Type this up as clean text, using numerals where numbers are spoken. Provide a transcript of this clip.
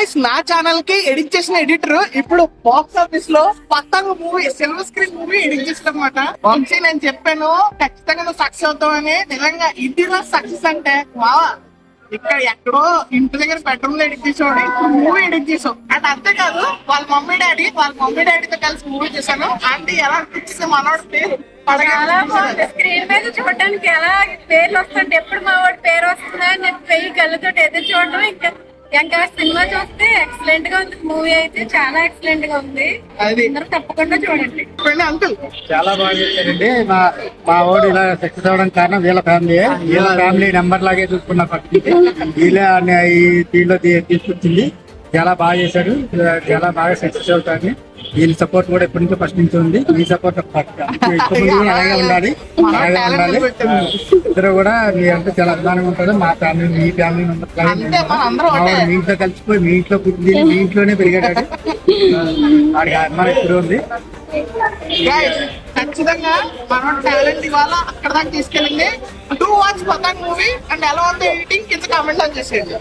Guys నా channel కి edit చేసిన ఎడిటర్ ఇప్పుడు బాక్స్ ఆఫీస్ లో Patang movie silver screen movie edit చేసిన అనమాట. వంశీ నేను చెప్పాను ఖచ్చితంగా నువ్వు సక్సెస్ అవుతావని. నిజంగా ఇదిలో సక్సెస్ అంటే వావా ఇక్కడ ఎక్కడో ఇంటి దగ్గర బెడ్రూమ్ లో ఎడిట్ చేసేవాడు మూవీ ఎడిట్ చేసావు. అండ్ అంతేకాదు వాళ్ళ మమ్మీ డాడీతో కలిసి మూవీ చేశాను. అంటే ఎలా అనిపించింది మనోడి పేరు స్క్రీన్ మీద చూడడానికి ఎలా పేర్లు వస్తుంటే ఎప్పుడు మా వాడి పేరు వస్తుందా అని చెప్పి వెయ్యి కళ్ళతో ఎదురు చూడడం. ఇంకా సినిమా చూస్తే ఎక్సలెంట్ గా ఉంది. మూవీ అయితే చాలా ఎక్సలెంట్ గా ఉంది. అందరూ తప్పకుండా చూడండి. అంకుల్ చాలా బాగా చేశారండి. మా వాడు ఇలా సక్సెస్ అవడానికి కారణం వీళ్ళ ఫ్యామిలీ నెంబర్ లాగే చూసుకున్న పక్కకి వీళ్ళ ఈ దీనిలో తీసుకొచ్చింది. చాలా బాగా చేశాడు. చాలా బాగా సక్సెస్ అవుతాడు. వీళ్ళ సపోర్ట్ కూడా ఎప్పటి నుంచో ఫస్ట్ నుంచి ఉంది. మీ సపోర్ట్ అలాగే ఉండాలి. ఇద్దరు కూడా మీ అంటే చాలా అభిమానంగా ఉంటారు. మా ఫ్యామిలీ మీ ఫ్యామిలీ మీ ఇంట్లో కలిసిపోయి మీ ఇంట్లో పుట్టింది మీ ఇంట్లోనే పెరిగాడు. వాడికి అభిమానం ఎప్పుడు ఉంది. ఖచ్చితంగా మన టాలెంట్ ఇవాళ అక్కడ దాకా తీసుకెళ్ళింది. డూ వాచ్ పతంగ్ మూవీ అండ్ ఎలా ఉంది ఎడిటింగ్ కింద కామెంట్ చేసేయండి.